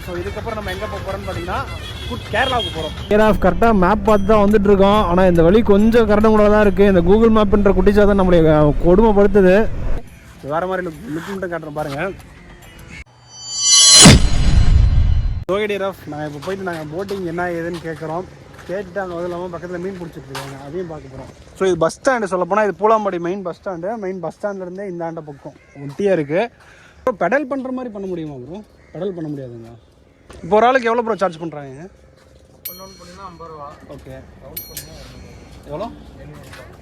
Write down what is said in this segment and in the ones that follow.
So இதுக்கப்புறம் நம்ம எங்கே போக போகிறோம்னு பார்த்தீங்கன்னா கேரளாவுக்கு போகிறோம். கரெக்டாக மேப் பார்த்து தான் வந்துட்டு இருக்கோம். ஆனால் இந்த வழி கொஞ்சம் கரெக்டாக கூட தான் இருக்குது. இந்த கூகுள் மேப்ன்ற குட்டிச்சா தான் நம்மளை கொடுமைப்படுத்துது. வேறு மாதிரி லுக் மட்டும் காட்டுறோம் பாருங்கள். டோகேடியரஃப் நாங்கள் இப்போ போயிட்டு நாங்கள் போட்டிங் என்ன ஏதுன்னு கேட்குறோம். கேட்டுட்டு அங்கே வந்து இல்லாமல் பக்கத்தில் மீன் பிடிச்சிட்டு இருக்காங்க, அதையும் பார்க்க போகிறோம். ஸோ இது பஸ் ஸ்டாண்டு சொல்ல போனால் இது Poolampadi main bus stand. Main bus ஸ்டாண்ட்லேருந்தே இந்த ஆண்ட பக்கம் ஒட்டியாக இருக்குது. ப்ரோ பெடல் பண்ணுற மாதிரி பண்ண முடியுமா ப்ரோ? பெடல் பண்ண முடியாதுங்க. இப்போ ஒரு ஆளுக்கு எவ்வளோ ப்ரோ சார்ஜ் பண்ணுறாங்க? ஒன்று பண்ணிங்கன்னா 50 ரூபா. ஓகே, எவ்வளோ?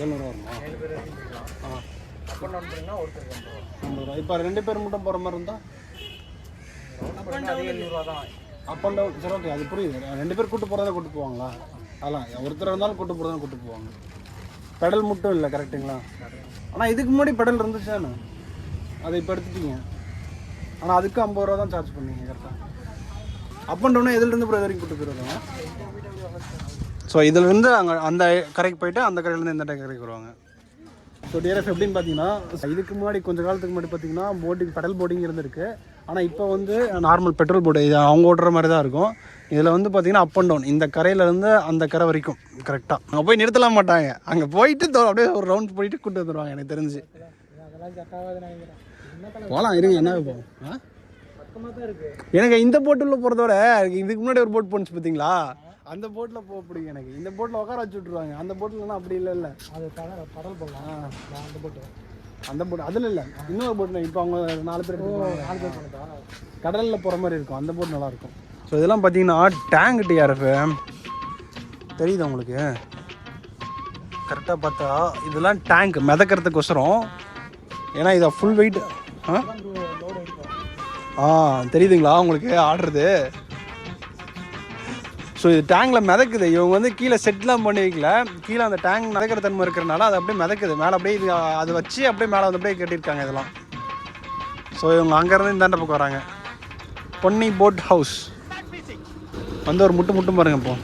700 வருமா? 7 பேர் ஆ, அப் அண்ட் டவுன் பண்ணிங்கன்னா ஒருத்தருக்கு 50 ரூபா. இப்போ 2 பேர் மட்டும் போகிற மாதிரி இருந்தால் ரூபா. அது 700 ரூபா தான். Up and down. சரி, ஓகே, அது புரியுது. 2 பேர் கூட்டு போகிறதா கூட்டு போவாங்களா? அதெல்லாம் ஒருத்தர் இருந்தாலும் கூட்டு போகிறதா கூட்டு போவாங்க. பெடல் மட்டும் இல்லை, கரெக்டுங்களா? ஆனால் இதுக்கு முன்னாடி பெடல் இருந்துச்சானு அதை இப்போ எடுத்துட்டீங்க. ஆனால் அதுக்கு 50 ரூபா தான் சார்ஜ் பண்ணீங்க கரெக்டாக. அப் அண்ட் டவுனே எதுலேருந்து இப்போ வரைக்கும் கூட்டு போயிடுவாங்க. ஸோ இதிலேருந்து அங்கே அந்த கரைக்கு போயிட்டு அந்த கரையிலேருந்து இந்த கரைக்கு வருவாங்க. ஸோ டிஆர்எஃப் எப்படின்னு பார்த்தீங்கன்னா, இதுக்கு முன்னாடி கொஞ்சம் காலத்துக்கு முன்னாடி பார்த்தீங்கன்னா போட்டிங் பெடல் போட்டிங் இருந்திருக்கு. ஆனால் இப்போ வந்து நார்மல் பெட்ரோல் போட்டு இது அவங்க ஓடுற மாதிரி தான் இருக்கும். இதில் வந்து பார்த்தீங்கன்னா அப் அண்ட் டவுன் இந்த கரையிலேருந்து அந்த கரை வரைக்கும் கரெக்டாக. அங்கே போய் நிறுத்தலாம் மாட்டாங்க. அங்கே போயிட்டு அப்படியே ஒரு ரவுண்ட் போயிட்டு கூட்டு வந்துடுவாங்க எனக்கு தெரிஞ்சு. போகலாம், இருங்க, என்ன போகும். எனக்கு இந்த போட்டில் போகிறதோட இதுக்கு முன்னாடி ஒரு போட் போணுச்சு பார்த்தீங்களா, அந்த போட்டில் போக பிடிக்கும் எனக்கு. இந்த போட்டில் உட்கார வச்சு விட்ருவாங்க. அந்த போட்டில்னா அப்படி இல்லை. அது கடல் போடலாம். அந்த போட்டு அதில் இல்லை, இன்னொரு போட்டில் இப்போ அவங்க 4 பேர் போனதா கடலில் போகிற மாதிரி இருக்கும். அந்த போட் நல்லாயிருக்கும். ஸோ இதெல்லாம் பார்த்தீங்கன்னா டேங்க் டிஆர்எஃப் தெரியுது உங்களுக்கு கரெக்டாக பார்த்தா. இதெல்லாம் டேங்க் மிதக்கிறதுக்கோசரம். ஏன்னா இதை ஃபுல் வெயிட் தெரியுதுங்களா உங்களுக்கு ஆடுறது. ஸோ இது டேங்கில் மிதக்குது. இவங்க வந்து கீழே செட்லாம் பண்ணி வைக்கல. கீழே அந்த டேங்க் மிதக்கிற தன்மை இருக்கிறனால அது அப்படியே மிதக்குது. மேலே அப்படியே இது அதை வச்சு அப்படியே மேலே வந்து அப்படியே கட்டியிருக்காங்க இதெல்லாம். ஸோ இவங்க அங்கேருந்து இந்தாண்ட பக்கம் வராங்க. பொன்னி போட் ஹவுஸ் வந்து ஒரு முட்டும் பாருங்க. இப்போ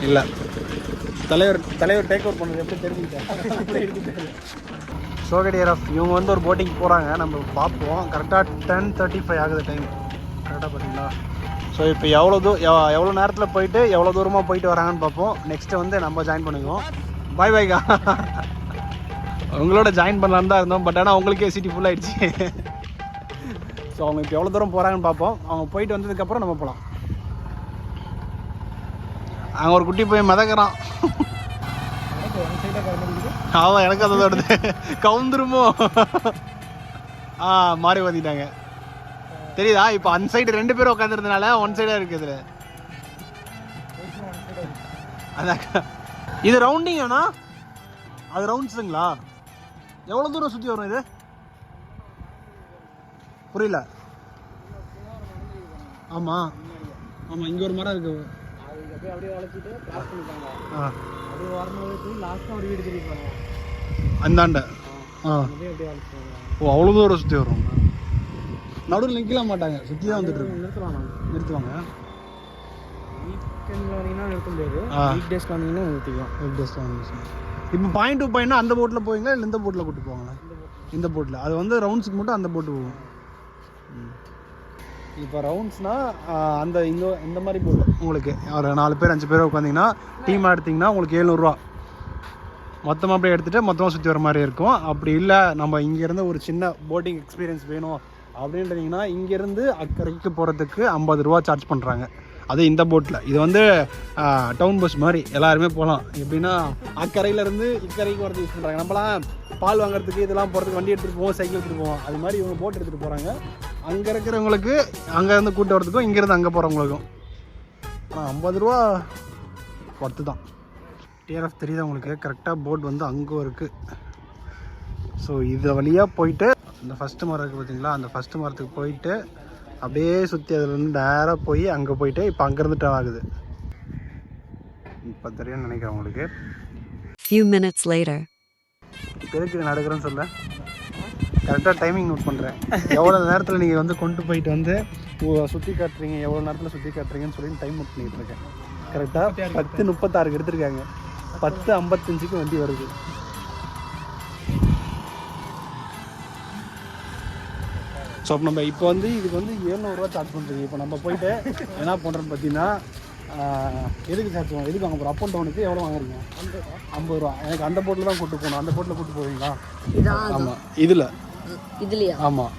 இல்லை, தலைவர் டேக் ஓவர் பண்ணுறது எப்படி தெரிஞ்சுக்கிட்டேன். சோகடியரஃப் இவங்க வந்து ஒரு போட்டிங் போகிறாங்க. நம்ம பார்ப்போம். கரெக்டாக 10:35 ஆகுது டைம். கரெக்டாக பார்த்தீங்களா? ஸோ இப்போ எவ்வளோ நேரத்தில் போயிட்டு எவ்வளோ தூரமாக போயிட்டு வராங்கன்னு பார்ப்போம். நெக்ஸ்ட்டு வந்து நம்ம ஜாயின் பண்ணிக்குவோம். பாய் பாய்க்கா. உங்களோட ஜாயின் பண்ணலான்னு தான் இருந்தோம். பட் ஆனால் அவங்களுக்கே சிட்டி ஃபுல் ஆகிடுச்சு. ஸோ அவங்க இப்போ எவ்வளோ தூரம் போகிறாங்கன்னு பார்ப்போம். அவங்க போயிட்டு வந்ததுக்கப்புறம் நம்ம போகலாம். அங்கே ஒரு குட்டி போய் மிதக்கிறான். ஆமாம், எனக்கு அதை வருது. கவுந்துருமோ? மாறி வந்துட்டாங்க தெரியுதா? இப்போ அந்த சைடு 2 பேரும் உட்காந்துருந்தனால ஒன் சைடாக இருக்குது. அதான் இது ரவுண்டிங் ஆனா அது ரவுண்ட்ஸுங்களா? எவ்வளோ தூரம் சுற்றி வரும் இது? புரியல. ஆமாம் ஆமாம், இங்கே ஒரு மரம் இருக்கு. அப்படியே வளைச்சிட்டு கிராஸ் பண்ணிட்டாங்க. அப்படியே வரும்போது லாஸ்ட்டாக ஒரு வீடு தெரிவிப்பாங்க அந்தாண்ட. ஓ, அவ்வளோ தூரம் சுற்றி வரும். நடுவில் நிற்கல மாட்டாங்க, சுற்றி தான் வந்துட்டு இருக்கு. நிறுத்துவாங்க. வீக்கெண்டில் வந்தீங்கன்னா நிறுத்த முடியாது. வீக் டேஸ்க்கு வந்தீங்கன்னா நிறுத்திக்கலாம். வீக் டேஸ்க்கு வந்து இப்போ பாயிண்ட் டு பாயிண்ட்னா அந்த போட்டில் போவீங்களா இல்லை இந்த போட்டில் கூப்பிட்டு போவாங்களா? இந்த போட்டில். அது வந்து ரவுண்ட்ஸுக்கு மட்டும் அந்த போட்டு போகும். இப்போ ரவுண்ட்ஸ்னால் அந்த இந்த மாதிரி போட்டு உங்களுக்கு ஒரு 4 பேர் 5 பேர் உட்காந்திங்கன்னா டீமாக எடுத்திங்கன்னா உங்களுக்கு 700 ரூபா மொத்தமாக அப்படியே எடுத்துகிட்டு மொத்தமாக சுற்றி வர மாதிரி இருக்கும். அப்படி இல்லை நம்ம இங்கேருந்து ஒரு சின்ன போட்டிங் எக்ஸ்பீரியன்ஸ் வேணும் அப்படின்றீங்கன்னா இங்கேருந்து அக்கறைக்கு போகிறதுக்கு 50 ரூபா சார்ஜ் பண்ணுறாங்க. அது இந்த போட்டில். இது வந்து டவுன் பஸ் மாதிரி எல்லாருமே போகலாம். எப்படின்னா அக்கறையிலேருந்து இக்கரைக்கு வரது யூஸ் பண்ணுறாங்க. நம்மளாம் பால் வாங்குறதுக்கு இதெல்லாம் போகிறதுக்கு வண்டி எடுத்துகிட்டு போவோம், சைக்கிள் எடுத்துகிட்டு போவோம். அது மாதிரி இவங்க போட் எடுத்துகிட்டு போகிறாங்க. அங்கே இருக்கிறவங்களுக்கு அங்கேருந்து கூட்டு வரதுக்கும் இங்கேருந்து அங்கே போகிறவங்களுக்கும் 50 ரூபா ஒர்த்து தான். டிஆர்எஃப் தெரியுது உங்களுக்கு. கரெக்டாக போட் வந்து அங்கே இருக்குது. ஸோ இது வழியாக போயிட்டு இந்த ஃபஸ்ட்டு மரம் இருக்குது பார்த்தீங்களா, அந்த ஃபஸ்ட்டு மரத்துக்கு போயிட்டு அப்படியே சுற்றி அதுலேருந்து நேராக போய் அங்கே போயிட்டு இப்போ அங்கேருந்து டர்ன் ஆகுது. இப்போ தெரியும்னு நினைக்கிறேன் உங்களுக்கு. Few minutes later. இப்போ எதுக்கு நடக்கிறேன்னு சொல்ல கரெக்டாக டைமிங் நோட் பண்ணுறேன். எவ்வளோ நேரத்தில் நீங்கள் வந்து கொண்டு போயிட்டு வந்து சுற்றி காட்டுறீங்க, எவ்வளோ நேரத்தில் சுற்றி காட்டுறீங்கன்னு சொல்லி டைம் நோட் பண்ணிகிட்டு இருக்கேன். கரெக்டாக 10:36 எடுத்திருக்காங்க. 10:55க்கு வண்டி வருது. ஸோ நம்ம இப்போ வந்து இதுக்கு வந்து 700 ரூபா சார்ஜ் பண்ணுறீங்க. இப்போ நம்ம போயிட்டு என்ன பண்ணுறோன்னு பார்த்தீங்கன்னா எதுக்கு சார்ஜ் பண்ணுவோம், எதுக்கு வாங்க போகிறோம்? அப் அண்ட் டவுனுக்கு எவ்வளோ வாங்குறீங்க? 50 ரூபா. எனக்கு அந்த போட்டில் தான் கூப்பிட்டு போகணும். அந்த போட்டில் கூப்பிட்டு போவீங்களா? ஆமாம். இதில் இதுலையா? ஆமாம்,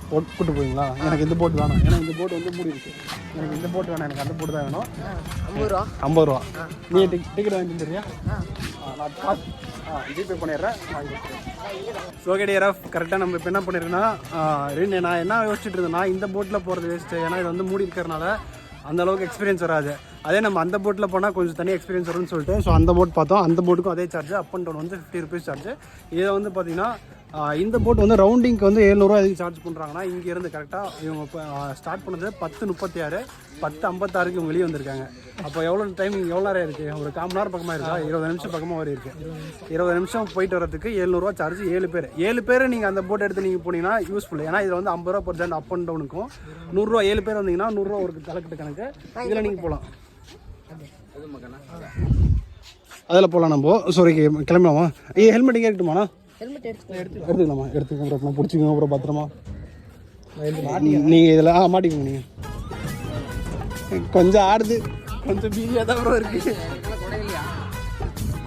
கூப்பிட்டு போவீங்களா? எனக்கு இந்த போட்டு வேணாம், ஏன்னா இந்த போட்டு வந்து மூடி இருக்கு. எனக்கு இந்த போட்டு வேணாம், எனக்கு அந்த போட்டு தான் வேணும். 50 ரூபா. நீ டிக்கெட் வாங்கி தந்துடுறியா? நான் காசு ஜிபே பண்ணிடுறேன். சோகேடியரஃப் கரெக்டாக நம்ம இப்போ என்ன பண்ணியிருக்கோன்னா, நான் என்ன யோசிச்சுட்டு இருந்தேன்னா, இந்த போட்டில் போகிறது வேஸ்ட்டு. ஏன்னா இது வந்து மூடி இருக்கிறனால அந்த அளவுக்கு எக்ஸ்பீரியன்ஸ் வராது. அதே நம்ம அந்த போட்டில் போனால் கொஞ்சம் தனி எக்ஸ்பீரியன்ஸ் வரும்னு சொல்லிட்டு ஸோ அந்த போட் பார்த்தோம். அந்த போட்டுக்கும் அதே சார்ஜ், அப் அண்ட் டவுன் வந்து 50 ருபீஸ் சார்ஜ். இதை வந்து பார்த்தீங்கன்னா இந்த போட் வந்து ரவுண்டிங்க்கு வந்து 700 ரூபா எதுக்கு சார்ஜ் பண்ணுறாங்கன்னா, இங்கேருந்து கரெக்டாக இவங்க இப்போ ஸ்டார்ட் பண்ணது 10:36, 10:56 இவங்க வெளியே வந்திருக்காங்க. அப்போ எவ்வளோ டைமிங், எவ்வளோ நேரம் இருக்குது? ஒரு 1/4 மணி நேரம் பக்கமாக இருக்கா? 20 நிமிஷம் பக்கமாக வரை இருக்குது. 20 நிமிஷம் போயிட்டு வரதுக்கு 700 ரூபா சார்ஜ். 7 பேர் நீங்கள் அந்த போட் எடுத்து நீங்கள் போனீங்கன்னா யூஸ்ஃபுல். ஏன்னா இதில் வந்து 50 ரூபா பர் ஜாண்ட் அப் அண்ட் டவுனுக்கும் 100 ரூபா. 7 பேர் வந்தீங்கன்னா 100 ரூபா ஒரு தலைக்கிட்ட கணக்கு. இதில் நீங்கள் போகலாம், அதில் போகலாம். நம்ம சாரி கிளம்பலாமா? ஹெல்மெட் இங்கே இருக்கட்டுமாண்ணா? எடுத்துக்கலாமா? எடுத்துக்கோங்க, அப்புறம் பிடிச்சிக்கோங்க, அப்புறம் பத்திரமா நீங்கள் இதில் மாட்டிக்கோங்க. நீங்கள் கொஞ்சம் ஆடுது, கொஞ்சம் பீதியாக தான் ப்ரோ இருக்குது.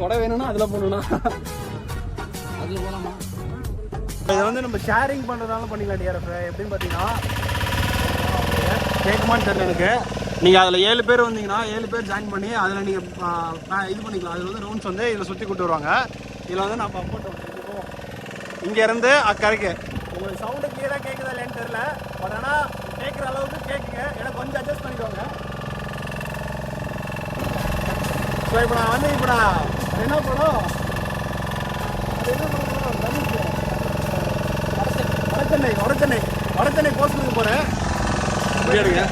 கொடை வேணும்னா அதில் போகணுன்னா அதில் போகலாமா? இதை வந்து நம்ம ஷேரிங் பண்ணுறதுனால பண்ணிக்கலாம். டிஆர்எஃப் எப்படின்னு பார்த்தீங்கன்னா, கேட்குமான்னு தெரியல எனக்கு. நீங்கள் அதில் 7 பேர் வந்தீங்கன்னா 7 பேர் ஜாயின் பண்ணி அதில் நீங்கள் இது பண்ணிக்கலாம். அதில் வந்து ரவுண்ட்ஸ் வந்து இதில் சுற்றி கூட்டு வருவாங்க. இதில் வந்து நம்ம போட்டோம் இங்கேருந்து அக்கறைக்கு. உங்களுக்கு சவுண்டு கிளியராக கேட்குதா இல்லைன்னு தெரியல, பட் ஆனால் கேட்குற அளவுக்கு கேட்குங்க. ஏன்னா கொஞ்சம் அட்ஜஸ்ட் பண்ணிக்கோங்க. ஸோ இப்போ நான் வந்து என்ன பண்ணோம், அது என்ன பண்ணணும், வடச்சென்னை போஸ்ட்டுக்கு போகிறேன். எடுங்க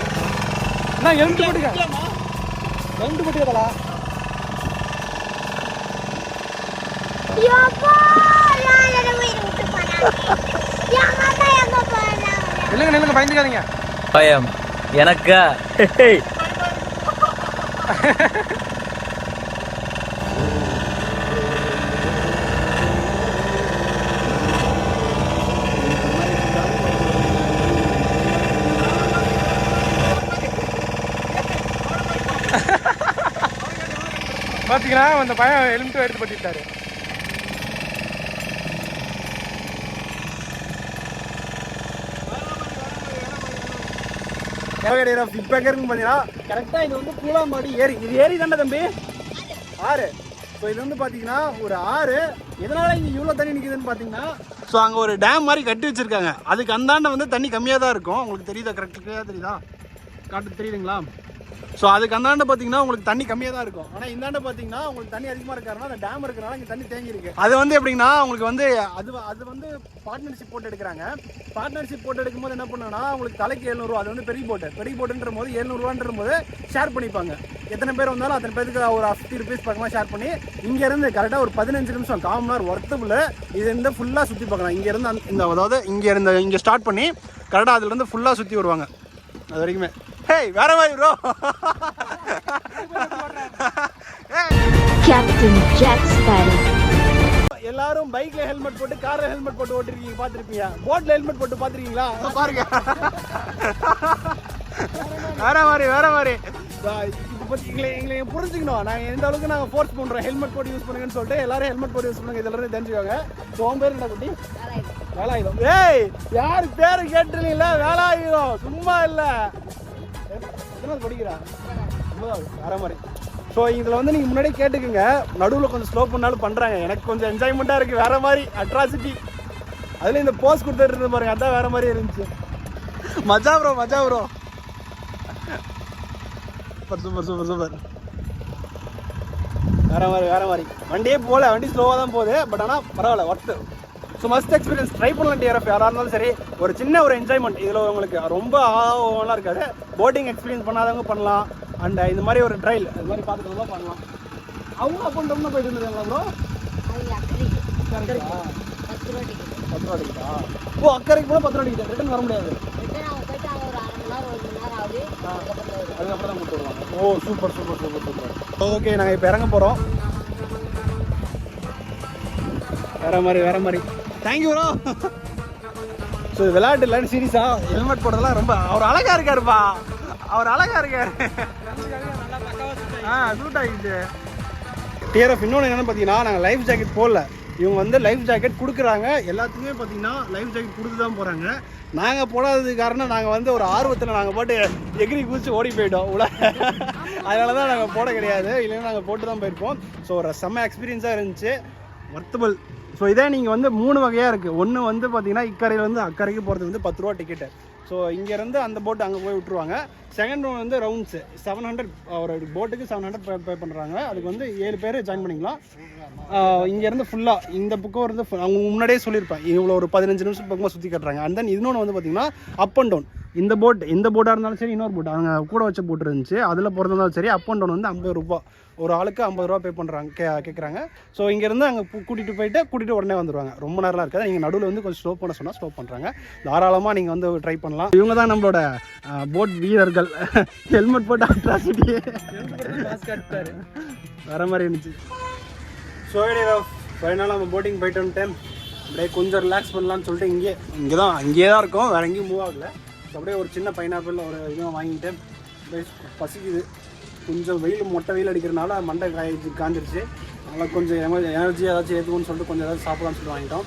நான் எலும்பு போட்டுக்கதா இல்லைங்க பயந்துக்காதீங்க. பயம் எனக்கா? பார்த்தீங்களா, அந்த பையன் ஹெல்மெட்டும் எடுத்து பட்டிட்டாரு. இப்போ எங்கே இருக்குன்னு பார்த்தீங்கன்னா, கரெக்டாக இது வந்து பூலாம்பாடி ஏரி. இது ஏரி தானே தம்பி? ஆறு. ஸோ இது வந்து பார்த்தீங்கன்னா ஒரு ஆறு. எதனால இங்கே இவ்வளோ தண்ணி நிற்குதுன்னு பார்த்தீங்கன்னா, ஸோ அங்கே ஒரு டேம் மாதிரி கட்டி வச்சுருக்காங்க. அதுக்கு அந்தாண்ட வந்து தண்ணி கம்மியாக தான் இருக்கும். உங்களுக்கு தெரியுதா? கரெக்டாக தெரியுதா? தெரியுதுங்களா? ஸோ அதுக்கு அந்தாண்ட பார்த்தீங்கன்னா உங்களுக்கு தண்ணி கம்மியாக தான் இருக்கும். ஆனால் இந்தாண்ட பார்த்தீங்கன்னா உங்களுக்கு தண்ணி அதிகமாக இருக்கிறனால அந்த டேம் இருக்கிறனால இங்கே தண்ணி தேங்கி இருக்கு. அது வந்து எப்படின்னா உங்களுக்கு வந்து அது வந்து பார்ட்னர்ஷிப் போட்டு எடுக்கிறாங்க. பார்ட்னர்ஷிப் போட்டு எடுக்கும்போது என்ன பண்ணுன்னா, உங்களுக்கு தலைக்கு 700 ரூபா. அது வந்து பெரிய போட்டுன்ற போது 700 ரூபான்ற போது ஷேர் பண்ணிப்பாங்க. எத்தனை பேர் வந்தாலும் அத்தனை பேருக்கு ஒரு 50 ருபீஸ் பக்கமாக ஷேர் பண்ணி இங்கேருந்து கரெக்டாக ஒரு 15 நிமிஷம் 1/4 மணி நேரம் ஒர்த்தபுல் இது இருந்து ஃபுல்லாக சுற்றி பார்க்கலாம். இங்கேருந்து இந்த அதாவது இங்கே ஸ்டார்ட் பண்ணி கரெக்டாக அதுலேருந்து ஃபுல்லாக சுற்றி வருவாங்க. அது வரைக்குமே ஹேய் வேற மாதிரி ப்ரோ. Captain jack Sparrow. எல்லாரும் பைக்ல ஹெல்மெட் போட்டு கார்ல ஹெல்மெட் போட்டு ஓட்டிருக்கீங்க, பாத்துருப்பீங்க. போட்ல ஹெல்மெட் போட்டு பாத்துருக்கீங்களா? பாருங்க வேற மாதிரி. இப்போ எங்களை புரிஞ்சுக்கணும். நாங்கள் எந்த அளவுக்கு நாங்கள் ஃபோர்ஸ் பண்ணுறோம் ஹெல்மெட் போட்டு யூஸ் பண்ணுங்கன்னு சொல்லிட்டு எல்லாரும் ஹெல்மெட் போட்டு யூஸ் பண்ணுங்க. இதெல்லாம் தெரிஞ்சுக்கோங்க. சோம் பேர் என்ன குட்டி? வேலாயுதம். ஏய் யார் பேரு கேட்டுருக்கீங்களா? வேலாயுதம் சும்மா இல்லை. படிக்கிறா வேற மாதிரி. ஸோ இதில் வந்து நீங்கள் முன்னாடியே கேட்டுக்குங்க. நடுவில் கொஞ்சம் ஸ்லோ பண்ணாலும் பண்ணுறாங்க. எனக்கு கொஞ்சம் என்ஜாய்மெண்ட்டாக இருக்குது. வேற மாதிரி அட்ராசிட்டி. அதில் இந்த போஸ் கொடுத்துட்டு இருந்து பாருங்க, அதான் வேற மாதிரி இருந்துச்சு. மஜா ப்ரோ சூப்பர். வேற மாதிரி வண்டியே போகல. வண்டி ஸ்லோவாக தான் போகுது. பட் ஆனால் பரவாயில்ல, worth. So must experience. Try பண்ணலாம் டிஆர்எஃப் யாராக இருந்தாலும் சரி. ஒரு சின்ன ஒரு என்ஜாய்மெண்ட் இதில் உங்களுக்கு ரொம்ப ஆகலாம் இருக்காது. போட்டிங் எக்ஸ்பீரியன்ஸ் பண்ணாதவங்க பண்ணலாம். அண்ட் இந்த மாதிரி ஒரு ட்ரையல் இது மாதிரி பார்த்துக்கலாம் பண்ணலாம். அவங்க அப்போ டவுன் போயிட்டு இருந்துருக்காங்களா ப்ரோ? 10 ரூபா டிக்கெட்டா? ஓ அக்கறைக்கு போனால் 10 ரூபா டிக்கெட். ரிட்டன் வர முடியாது. அதுக்கப்புறம் தான் கூப்பிட்டு வருவாங்க. ஓ சூப்பர். ஓகே நாங்கள் இப்போ இறங்க போகிறோம். வேற மாதிரி தேங்க்யூ ப்ரோ. ஸோ விளையாட்டு இல்லைன்னு சீரியஸாக ஹெல்மெட் போடுறதுலாம் ரொம்ப அவர் அழகாக இருக்காருப்பா, அவர் அழகாக இருக்காரு. சூட் ஆகிடுச்சு. டிஆர்எஃப் இன்னொன்று என்னென்னு பார்த்தீங்கன்னா, நாங்கள் லைஃப் ஜாக்கெட் போடல. இவங்க வந்து லைஃப் ஜாக்கெட் கொடுக்குறாங்க, எல்லாத்துக்குமே பார்த்தீங்கன்னா லைஃப் ஜாக்கெட் கொடுத்து தான் போகிறாங்க. நாங்கள் போடாததுக்கு காரணம் நாங்கள் வந்து ஒரு ஆர்வத்தில் நாங்கள் போட்டு எகிரி குதிச்சு ஓடி போயிட்டோம் அதனால தான் நாங்கள் போட கிடையாது, இல்லைன்னா நாங்கள் போட்டு தான் போயிருப்போம். ஸோ ஒரு செம்ம எக்ஸ்பீரியன்ஸாக இருந்துச்சு, ஒர்த்தபிள். ஸோ இதே நீங்கள் வந்து 3 வகையாக இருக்குது. ஒன்று வந்து பார்த்தீங்கன்னா இக்கரையிலேருந்து அக்கறைக்கு போகிறது வந்து 10 ரூபா டிக்கெட்டு. ஸோ இங்கேருந்து அந்த போட்டு அங்கே போய் விட்டுருவாங்க. செகண்ட் ஒன் வந்து ரவுண்ட்ஸு 700, ஒரு போட்டுக்கு 700 பே பண்ணுறாங்க. அதுக்கு வந்து 7 பேர் ஜாயின் பண்ணிக்கலாம். இங்கேருந்து ஃபுல்லாக இந்த புக்கம் வந்து அவங்க முன்னாடியே சொல்லியிருப்பேன், இவ்வளோ ஒரு 15 நிமிஷம் பக்கமாக சுற்றி கட்டுறாங்க. அண்ட் தென் இன்னொன்று வந்து பார்த்திங்கன்னா அப் அண்ட் டவுன். இந்த போட்டாக இருந்தாலும் சரி, இன்னொரு போட் அவங்க கூட வச்ச போட்டு இருந்துச்சு, அதில் போகிறதுனாலும் சரி, அப் அண்ட் டவுன் வந்து 50 ரூபா, ஒரு ஆளுக்கு 50 ரூபா பே பண்ணுறாங்க, கேட்குறாங்க. ஸோ இங்கேருந்து அங்கே கூட்டிகிட்டு உடனே வந்துடுவாங்க. ரொம்ப நேரம் இருக்காது. நீங்கள் நடுவில் வந்து கொஞ்சம் ஸ்டாப் பண்ண சொன்னால் ஸ்டாப் பண்ணுறாங்க. தாராளமாக நீங்கள் வந்து ட்ரை பண்ணலாம். இவங்க தான் நம்மளோட போட் வீரர்கள். ஹெல்மெட் போட்டு அட்ராசிட்டி வேறு மாதிரி இருந்துச்சு. ஸோ ஃபைனலாக நம்ம போட்டிங் போயிட்டு வந்துட்டேன். அப்படியே கொஞ்சம் ரிலாக்ஸ் பண்ணலான்னு சொல்லிட்டு இங்கே தான் இருக்கோம், வேறு எங்கேயும் மூவ் ஆகலை. ஸோ அப்படியே ஒரு சின்ன பைனாப்பிள் ஒரு இதுவும் வாங்கிட்டு அப்படியே பசிக்குது. கொஞ்சம் மொட்டை வெயில் அடிக்கிறதுனால மண்டை காஞ்சிருச்சு. அதனால் கொஞ்சம் எனர்ஜி ஏதாச்சும் ஏற்றுக்குன்னு சொல்லிட்டு கொஞ்சம் ஏதாச்சும் சாப்பிடலாம்னு சொல்லிட்டு வாங்கிட்டோம்.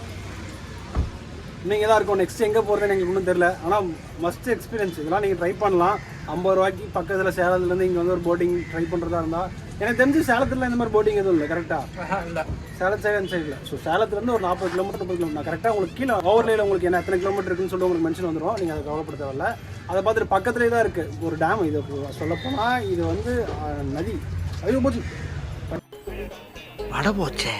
நீங்கள் தான் இருக்கும். நெக்ஸ்ட் எங்கே போகிறதுன்னு எங்களுக்கு ஒன்றும் தெரில. ஆனால் மஸ்ட் எக்ஸ்பீரியன்ஸ். இதெல்லாம் நீங்கள் ட்ரை பண்ணலாம். 50 ரூபாய்க்கு பக்கத்தில் சேலத்துலேருந்து இங்கே வந்து ஒரு போட்டிங் ட்ரை பண்ணுறதா இருந்தால், எனக்கு தெரிஞ்சு சேலத்தில் இந்த மாதிரி போட்டிங் எதுவும் இல்லை. கரெக்டாக இல்லை, சேலம் சைடில். ஸோ சேலத்துலேருந்து ஒரு 40 கிலோமீட்டர் 30 கிலோமீட்டர் கரெக்டாக உங்களுக்கு கீழே ஓவர்லேயில் உங்களுக்கு என்ன எத்தனை கிலோமீட்டர் இருக்குன்னு சொல்லிட்டு உங்களுக்கு மென்ஷன் வந்துடும். நீங்கள் அதை கவலைப்பட தேவையில்ல. அதை பார்த்துட்டு பக்கத்துலேயே தான் இருக்குது ஒரு டேம். இது சொல்லப்போனால் இது வந்து நதி. அது போச்சு வட போச்சே.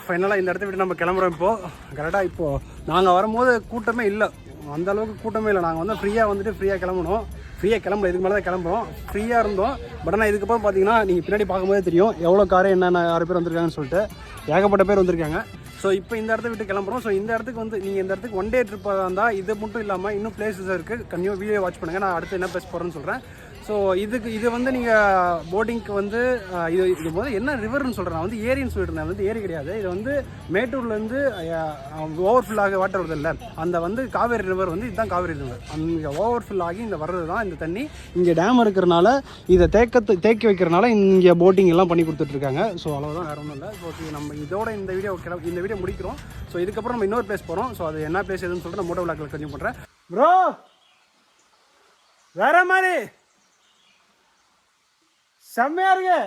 ஃபைனலாக இந்த இடத்த விட்டு நம்ம கிளம்புறோம். இப்போது கரெக்டாக இப்போது நாங்கள் வரும்போது கூட்டமே இல்லை, அந்த அளவுக்கு கூட்டமே இல்லை. நாங்கள் வந்து ஃப்ரீயாக கிளம்பணும். ஃப்ரீயாக கிளம்பல, இதுக்கு மேலே தான் கிளம்புறோம். ஃப்ரீயாக இருந்தோம். பட் ஆனால் இதுக்கப்புறம் பார்த்தீங்கன்னா நீங்கள் பின்னாடி பார்க்கும்போதே தெரியும் எவ்வளோ காரு என்னென்ன 6 பேர் வந்திருக்காங்கன்னு சொல்லிட்டு. ஏகப்பட்ட பேர் வந்திருக்காங்க. ஸோ இப்போ இந்த இடத்த விட்டு கிளம்புறோம். ஸோ இந்த இடத்துக்கு வந்து நீங்கள் இந்த இடத்துக்கு 1 டே ட்ரிப்பாக இருந்தால் இது மட்டும் இல்லாமல் இன்னும் பிளேஸஸ் இருக்குது. கண்டிப்பாக வீடியோ வாட்ச் பண்ணுங்கள். நான் அடுத்து என்ன பிளேஸ் போகிறேன்னு சொல்கிறேன். ஸோ இது வந்து நீங்கள் போட்டிங்க்கு வந்து இது போது என்ன ரிவர்னு சொல்கிறேன், நான் வந்து ஏரின்னு சொல்லிட்டு இருந்தேன். வந்து ஏரி கிடையாது, இது வந்து மேட்டூர்லேருந்து ஓவர்ஃபில் ஆகி வாட்டர் வருது இல்லை, அந்த வந்து காவேரி ரிவர் வந்து இதுதான் காவேரி ரிவர். அங்கே ஓவர்ஃபில் ஆகி இந்த வர்றது தான் இந்த தண்ணி. இங்கே டேம் இருக்கிறனால இதை தேக்கி வைக்கிறனால இங்கே போட்டிங் எல்லாம் பண்ணி கொடுத்துட்ருக்காங்க. ஸோ அவ்வளோதான், வேறு ஒன்றும் இல்லை. ஸோ நம்ம இதோட இந்த வீடியோ முடிக்கிறோம். ஸோ இதுக்கப்புறம் நம்ம இன்னொரு பிளேஸ் போகிறோம். ஸோ அது என்ன பிளேஸ் எதுன்னு சொல்லிட்டு நான் மோட்டோ விளாக்கில் கன்டினியூ பண்ணுறேன். ப்ரோ வேற மாதிரி செம்மையா இருக்கு.